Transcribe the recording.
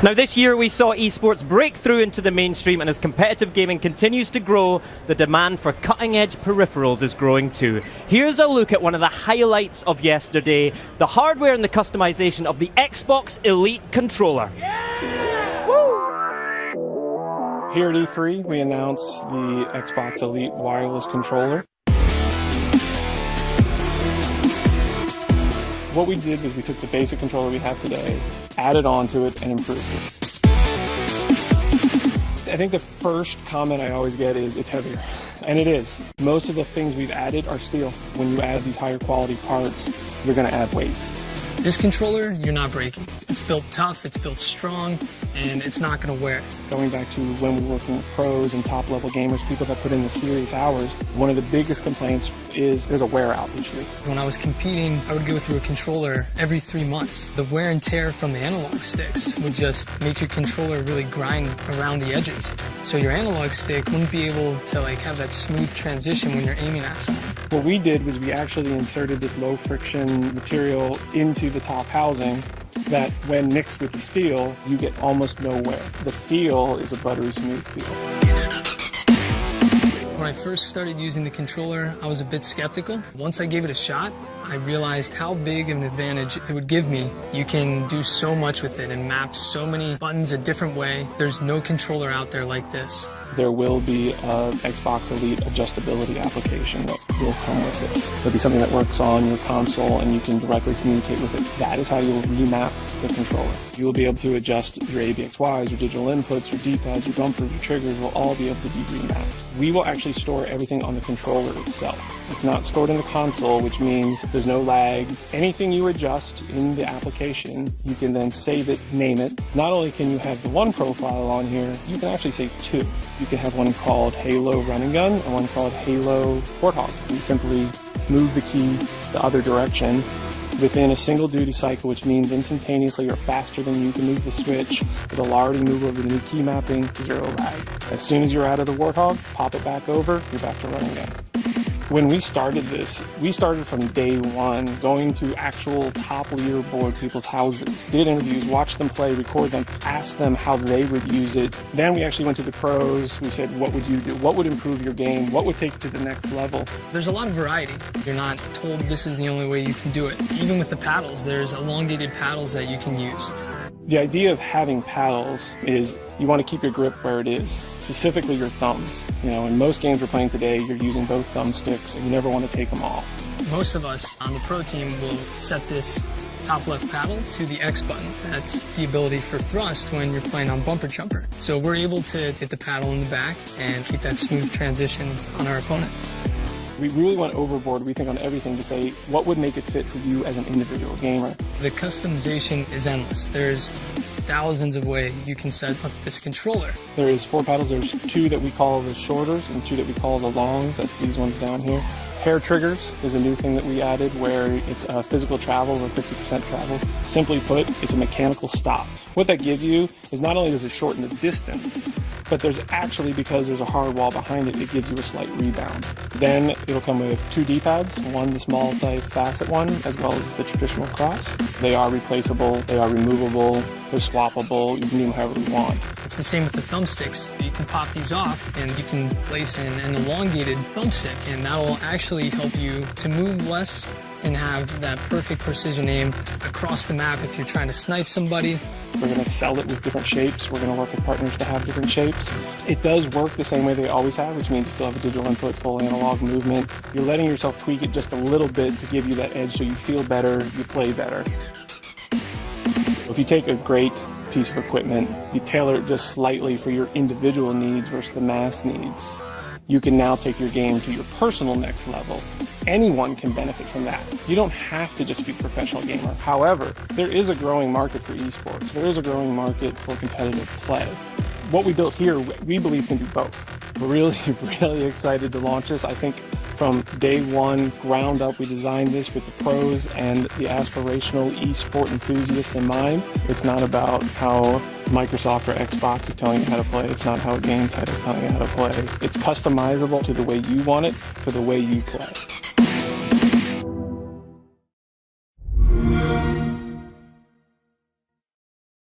Now this year we saw esports break through into the mainstream, and as competitive gaming continues to grow, the demand for cutting-edge peripherals is growing too. Here's a look at one of the highlights of yesterday, the hardware and the customization of the Xbox Elite controller. Yeah! Here at E3, we announced the Xbox Elite wireless controller. What we did was we took the basic controller we have today, added on to it, and improved it. I think the first comment I always get is it's heavier. And it is. Most of the things we've added are steel. When you add these higher quality parts, you're going to add weight. This controller, you're not breaking. It's built tough, it's built strong, and it's not going to wear. Going back to when we were working with pros and top-level gamers, people that put in the serious hours, one of the biggest complaints is there's a wear-out issue. When I was competing, I would go through a controller every 3 months. The wear and tear from the analog sticks would just make your controller really grind around the edges. So your analog stick wouldn't be able to have that smooth transition when you're aiming at someone. What we did was we actually inserted this low-friction material into the top housing that when mixed with the steel, you get almost no wear. The feel is a buttery smooth feel. When I first started using the controller, I was a bit skeptical. Once I gave it a shot, I realized how big of an advantage it would give me. You can do so much with it and map so many buttons a different way. There's no controller out there like this. There will be a Xbox Elite adjustability application that will come with this. It'll be something that works on your console and you can directly communicate with it. That is how you'll remap the controller. You will be able to adjust your ABXYs, your digital inputs, your D-pads, your bumpers, your triggers will all be able to be remapped. We will actually store everything on the controller itself. It's not stored in the console, which means there's no lag. Anything you adjust in the application, you can then save it, name it. Not only can you have the one profile on here, you can actually save two. You can have one called Halo Run and Gun and one called Halo Warthog. You simply move the key the other direction within a single duty cycle, which means instantaneously or faster than you can move the switch. It'll already move over the new key mapping, zero lag. As soon as you're out of the Warthog, pop it back over, you're back to Run and Gun. When we started this, we started from day one, going to actual top leaderboard people's houses, did interviews, watched them play, record them, asked them how they would use it. Then we actually went to the pros. We said, what would you do? What would improve your game? What would take it to the next level? There's a lot of variety. You're not told this is the only way you can do it. Even with the paddles, there's elongated paddles that you can use. The idea of having paddles is you want to keep your grip where it is, specifically your thumbs. In most games we're playing today, you're using both thumbsticks and you never want to take them off. Most of us on the pro team will set this top left paddle to the X button. That's the ability for thrust when you're playing on bumper jumper. So we're able to hit the paddle in the back and keep that smooth transition on our opponent. We really went overboard, we think, on everything to say what would make it fit for you as an individual gamer. The customization is endless. There's thousands of ways you can set up this controller. There is 4 paddles. There's 2 that we call the shorters and 2 that we call the longs. That's these ones down here. Hair triggers is a new thing that we added where it's physical travel or 50% travel. Simply put, it's a mechanical stop. What that gives you is not only does it shorten the distance, but there's actually, because there's a hard wall behind it, it gives you a slight rebound. Then it'll come with 2 D-pads, one the small facet one, as well as the traditional cross. They are replaceable, they are removable, they're swappable, you can do them however you want. It's the same with the thumbsticks. You can pop these off and you can place in an elongated thumbstick, and that will actually help you to move less and have that perfect precision aim across the map if you're trying to snipe somebody. We're going to sell it with different shapes. We're going to work with partners to have different shapes. It does work the same way they always have, which means you still have a digital input, full analog movement. You're letting yourself tweak it just a little bit to give you that edge so you feel better, you play better. If you take a great piece of equipment, you tailor it just slightly for your individual needs versus the mass needs, you can now take your game to your personal next level. Anyone can benefit from that. You don't have to just be a professional gamer. However, there is a growing market for esports. There is a growing market for competitive play. What we built here, we believe can do both. We're really excited to launch this. I think from day one, ground up, we designed this with the pros and the aspirational esport enthusiasts in mind. It's not about how Microsoft or Xbox is telling you how to play. It's not how a game title is telling you how to play. It's customizable to the way you want it for the way you play.